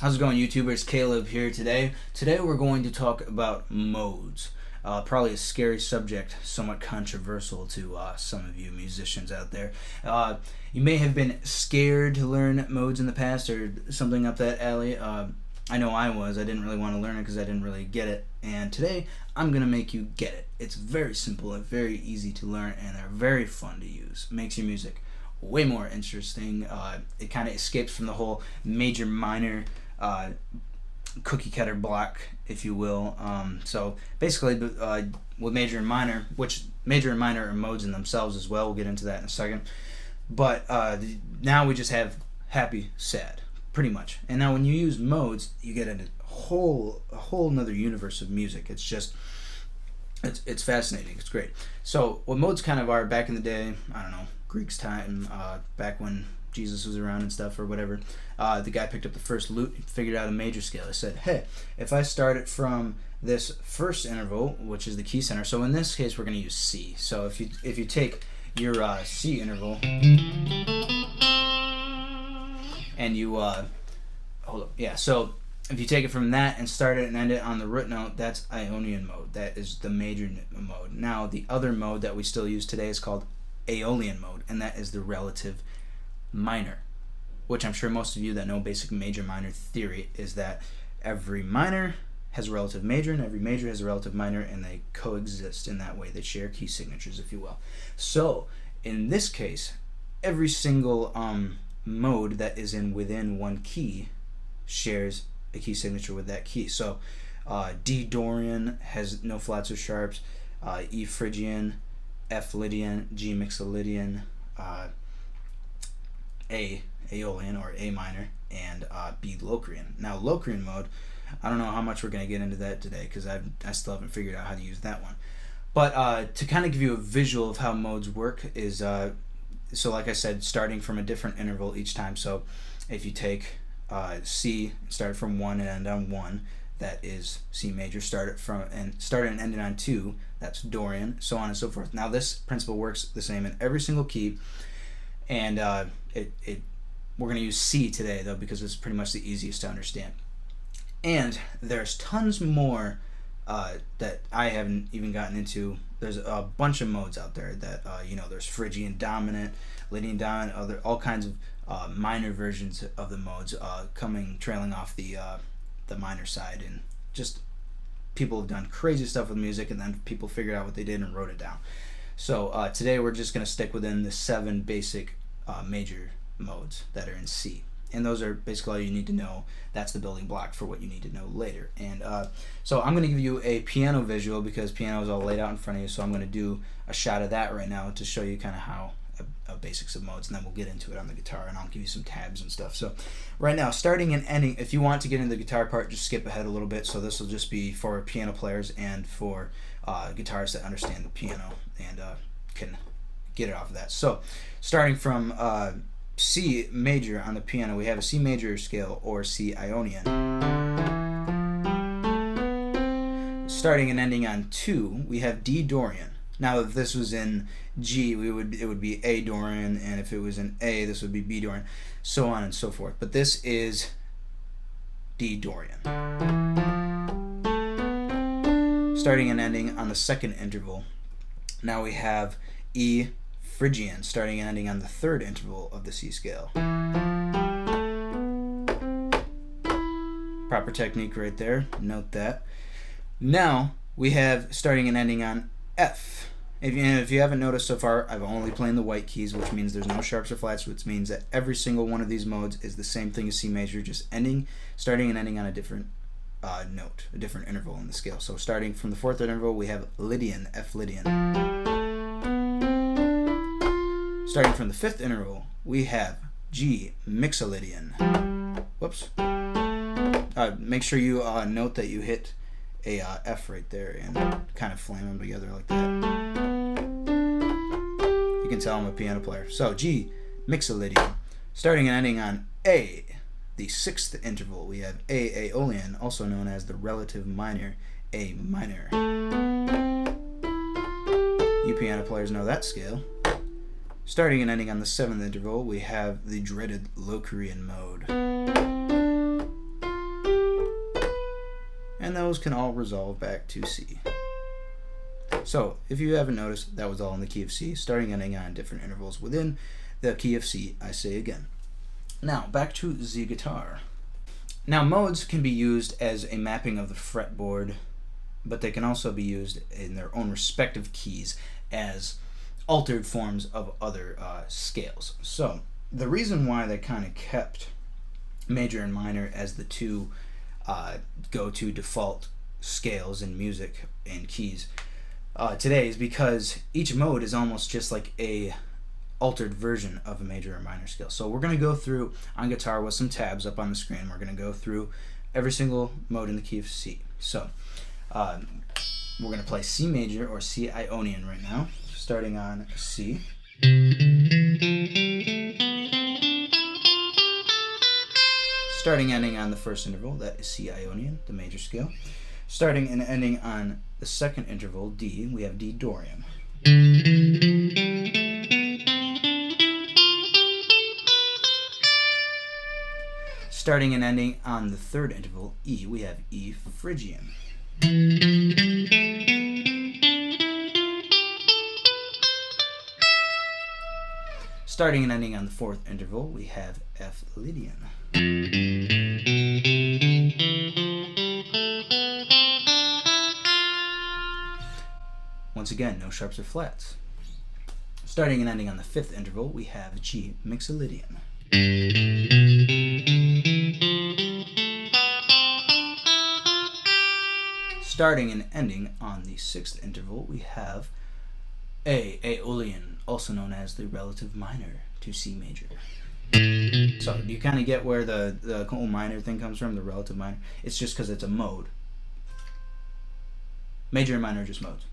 How's it going, YouTubers? Caleb here today. Today we're going to talk about modes. Probably a scary subject, somewhat controversial to some of you musicians out there. You may have been scared to learn modes in the past or something up that alley. I know I was. I didn't really want to learn it because I didn't really get it. And today I'm going to make you get it. It's very simple and very easy to learn, and they're very fun to use. Makes your music way more interesting. It kind of escapes from the whole major minor cookie cutter block, if you will. So basically, with major and minor, which major and minor are modes in themselves as well. We'll get into that in a second. But now we just have happy, sad, pretty much. And now when you use modes, you get a whole another universe of music. It's just it's fascinating. It's great. So what modes kind of are back in the day, I don't know, Greek's time, back when Jesus was around and stuff or whatever, the guy picked up the first lute, figured out a major scale. He said, hey, if I start it from this first interval, which is the key center, so in this case we're going to use C. So if you take your C interval and you hold up, yeah, so if you take it from that and start it and end it on the root note, that's Ionian mode. That is the major mode. Now the other mode that we still use today is called Aeolian mode, and that is the relative minor, which I'm sure most of you that know basic major minor theory is that every minor has a relative major and every major has a relative minor, and they coexist in that way. They share key signatures, if you will. So in this case, every single mode that is within one key shares a key signature with that key. So D Dorian has no flats or sharps, E Phrygian, F Lydian, G Mixolydian, A Aeolian or A minor, and B Locrian. Now Locrian mode, I don't know how much we're going to get into that today because I still haven't figured out how to use that one. But to kind of give you a visual of how modes work is, so like I said, starting from a different interval each time. So if you take C, start from 1 and end on 1, that is C major. Start it and end it on 2, that's Dorian, so on and so forth. Now this principle works the same in every single key, and we're going to use C today though because it's pretty much the easiest to understand. And there's tons more that I haven't even gotten into. There's a bunch of modes out there that there's Phrygian dominant, Lydian dominant, all kinds of minor versions of the modes trailing off the minor side, and just people have done crazy stuff with music, and then people figured out what they did and wrote it down. So today we're just going to stick within the 7 basic major modes that are in C, and those are basically all you need to know. That's the building block for what you need to know later. And so I'm going to give you a piano visual because piano is all laid out in front of you, so I'm going to do a shot of that right now to show you kind of how basics of modes, and then we'll get into it on the guitar, and I'll give you some tabs and stuff. So right now, starting and ending, if you want to get into the guitar part, just skip ahead a little bit. So this will just be for piano players and for guitarists that understand the piano and can get it off of that. So starting from C major on the piano, we have a C major scale or C Ionian. Starting and ending on 2, we have D Dorian. Now if this was in G, it would be A Dorian, and if it was in A, this would be B Dorian, so on and so forth. But this is D Dorian. Starting and ending on the second interval, now we have E Phrygian, starting and ending on the third interval of the C scale. Proper technique right there, note that. Now we have starting and ending on F. If you haven't noticed so far, I've only played the white keys, which means there's no sharps or flats, which means that every single one of these modes is the same thing as C major, just starting and ending on a different note, a different interval in the scale. So starting from the 4th interval, we have Lydian, F Lydian. Starting from the 5th interval, we have G Mixolydian. Whoops. Make sure you note that you hit a F right there and kind of flame them together like that. You can tell I'm a piano player. So G Mixolydian. Starting and ending on A, the 6th interval, we have A Aeolian, also known as the relative minor, A minor. You piano players know that scale. Starting and ending on the 7th interval, we have the dreaded Locrian mode. and those can all resolve back to C. So, if you haven't noticed, that was all in the key of C, starting and ending on different intervals within the key of C, I say again. Now, back to the guitar. Now, modes can be used as a mapping of the fretboard, but they can also be used in their own respective keys as altered forms of other scales. So, the reason why they kind of kept major and minor as the two go-to default scales in music and keys today is because each mode is almost just like a altered version of a major or minor scale. So we're going to go through on guitar with some tabs up on the screen. We're going to go through every single mode in the key of C. So we're going to play C major or C Ionian right now, starting on C. Starting ending on the first interval, that is C Ionian, the major scale. Starting and ending on the second interval, D, we have D Dorian. Starting and ending on the third interval, E, we have E Phrygian. Starting and ending on the fourth interval, we have F Lydian. Once again, no sharps or flats. Starting and ending on the fifth interval, we have G Mixolydian. Starting and ending on the sixth interval, we have A Aeolian, also known as the relative minor to C major. So do you kind of get where the whole minor thing comes from, the relative minor? It's just because it's a mode. Major and minor are just modes.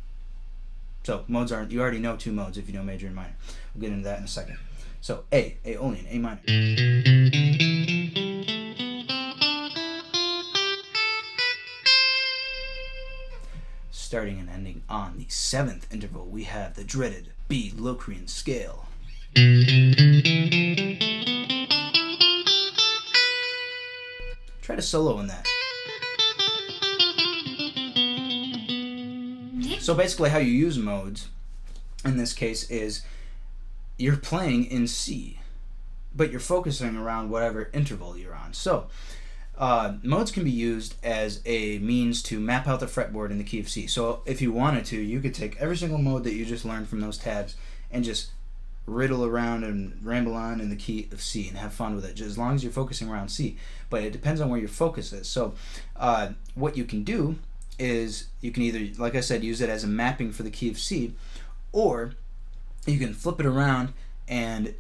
So modes aren't, you already know two modes if you know major and minor. We'll get into that in a second. So A, Aeolian, A minor. Starting and ending on the seventh interval, we have the dreaded B Locrian scale. Try to solo in that. So basically how you use modes in this case is you're playing in C, but you're focusing around whatever interval you're on. So modes can be used as a means to map out the fretboard in the key of C. So if you wanted to, you could take every single mode that you just learned from those tabs and just riddle around and ramble on in the key of C and have fun with it, just as long as you're focusing around C. But it depends on where your focus is. So what you can do is you can either, like I said, use it as a mapping for the key of C, or you can flip it around and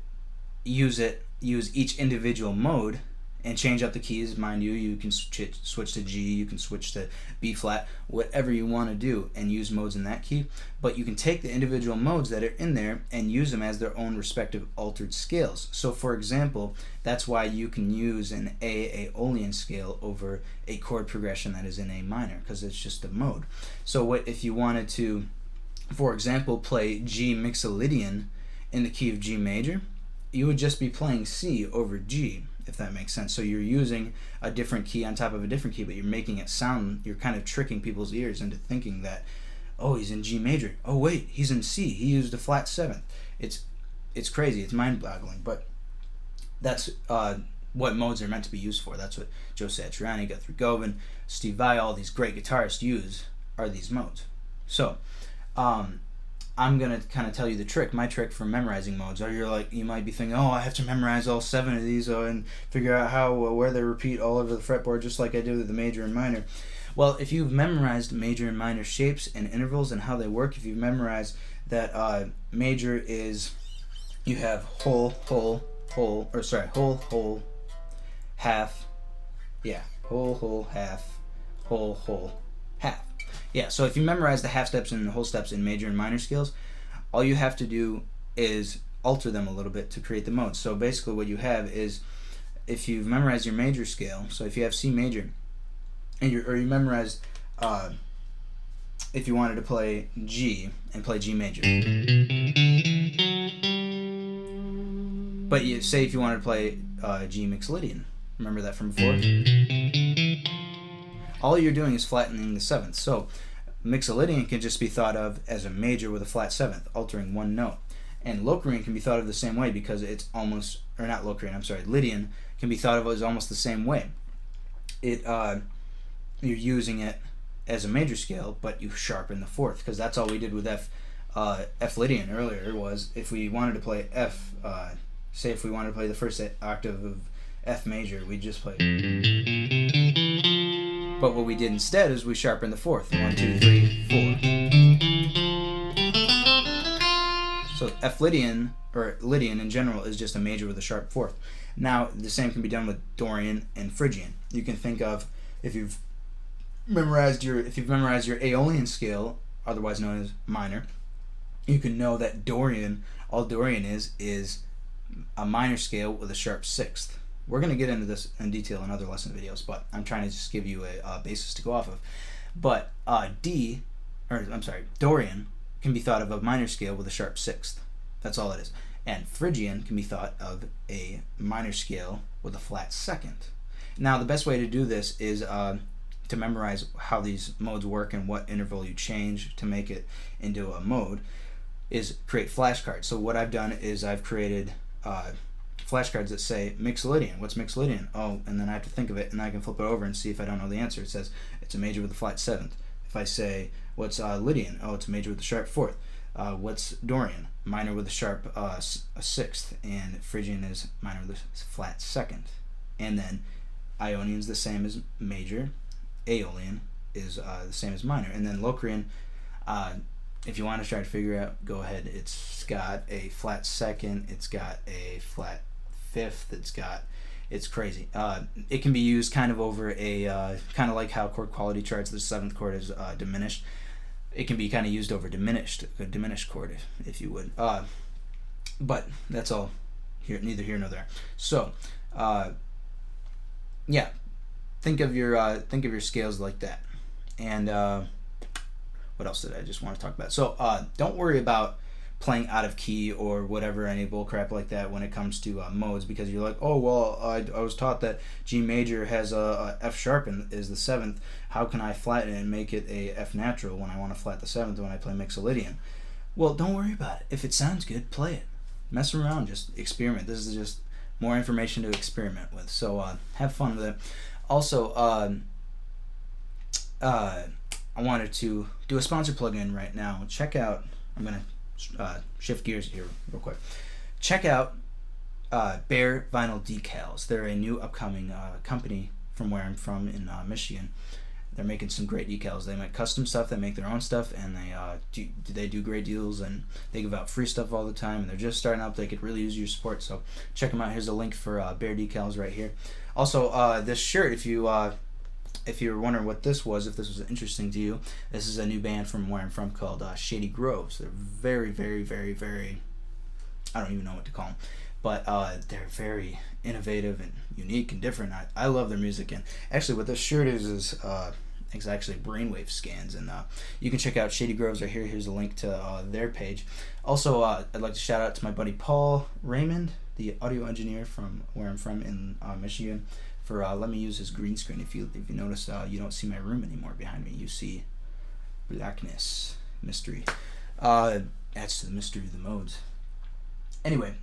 use each individual mode and change up the keys. Mind you, you can switch to G, you can switch to B flat, whatever you want to do, and use modes in that key. But you can take the individual modes that are in there and use them as their own respective altered scales. So for example, that's why you can use an A Aeolian scale over a chord progression that is in A minor, because it's just a mode. So what if you wanted to, for example, play G Mixolydian in the key of G major, you would just be playing C over G, if that makes sense. So you're using a different key on top of a different key, but you're making it sound, you're kind of tricking people's ears into thinking that, oh, he's in G major. Oh wait, he's in C. He used a flat seventh. It's crazy. It's mind-boggling, but that's what modes are meant to be used for. That's what Joe Satriani, Guthrie Govan, Steve Vai, all these great guitarists use, are these modes. So I'm gonna kind of tell you the trick, my trick for memorizing modes. Or you might be thinking, oh, I have to memorize all 7 of these and figure out where they repeat all over the fretboard, just like I do with the major and minor. Well, if you've memorized major and minor shapes and intervals and how they work, if you've memorized that major is, you have whole, half, yeah, whole, half, whole, half. Yeah, so if you memorize the half steps and the whole steps in major and minor scales, all you have to do is alter them a little bit to create the modes. So basically what you have is, if you've memorized your major scale, so if you have C major, and you memorized, if you wanted to play G and play G major. But say if you wanted to play G Mixolydian, remember that from before? all you're doing is flattening the seventh. So Mixolydian can just be thought of as a major with a flat seventh, altering one note. And Locrian can be thought of the same way because it's almost, or not Locrian, I'm sorry, Lydian can be thought of as almost the same way. You're using it as a major scale, but you sharpen the fourth, because that's all we did with F Lydian earlier. Was if we wanted to play F, say if we wanted to play the first octave of F major, we'd just play. But what we did instead is we sharpened the fourth. 1, 2, 3, 4. So F Lydian, or Lydian in general, is just a major with a sharp fourth. Now the same can be done with Dorian and Phrygian. You can think of, if you've memorized your Aeolian scale, otherwise known as minor, you can know that Dorian, all Dorian is a minor scale with a sharp sixth. We're going to get into this in detail in other lesson videos, but I'm trying to just give you a basis to go off of. But Dorian can be thought of a minor scale with a sharp sixth. That's all it is. And Phrygian can be thought of a minor scale with a flat second. Now, the best way to do this is to memorize how these modes work and what interval you change to make it into a mode, is create flashcards. So what I've done is I've created flashcards that say Mixolydian. What's Mixolydian? Oh, and then I have to think of it, and I can flip it over and see if I don't know the answer. It says it's a major with a flat seventh. If I say, what's Lydian? Oh, it's a major with a sharp fourth. What's Dorian? Minor with a sharp a sixth. And Phrygian is minor with a flat second. And then Ionian's the same as major. Aeolian is the same as minor. And then Locrian, if you want to try to figure out, go ahead. It's got a flat second. It's got a flat fifth. It's crazy. It can be used kind of over a, kind of like how chord quality charts, the seventh chord is diminished. It can be kind of used over a diminished chord, if you would. But that's all here, neither here nor there. So, yeah, think of your scales like that. And what else did I just want to talk about? So don't worry about playing out of key or whatever, any bull crap like that when it comes to modes, because you're like, oh well, I was taught that G major has a F sharp and is the seventh. How can I flatten it and make it a F natural when I want to flat the seventh when I play Mixolydian? Well, don't worry about it. If it sounds good, play it. Mess around, just experiment. This is just more information to experiment with. So have fun with it. Also, I wanted to do a sponsor plugin right now. Check out. I'm gonna shift gears here real quick. Check out Bear Vinyl Decals. They're a new upcoming company from where I'm from in Michigan. They're making some great decals. They make custom stuff, they make their own stuff, and they do great deals, and they give out free stuff all the time, and they're just starting up. They could really use your support, so check them out. Here's a link for Bear Decals right here. Also, this shirt, if you were wondering what this was, if this was interesting to you, this is a new band from where I'm from called Shady Groves. They're very, very, very, very, I don't even know what to call them, but they're very innovative and unique and different. I love their music, and actually what this shirt is it's actually brainwave scans, and you can check out Shady Groves right here. Here's a link to their page. Also, I'd like to shout out to my buddy Paul Raymond, the audio engineer from where I'm from in Michigan, for let me use his green screen. If you notice, you don't see my room anymore behind me. You see blackness, mystery. Adds to the mystery of the modes. Anyway,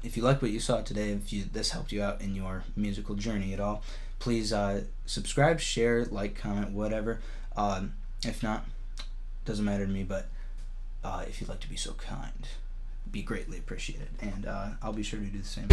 if you like what you saw today, if this helped you out in your musical journey at all, please subscribe, share, like, comment, whatever. If not, doesn't matter to me, but if you'd like to be so kind, be greatly appreciated, and I'll be sure to do the same.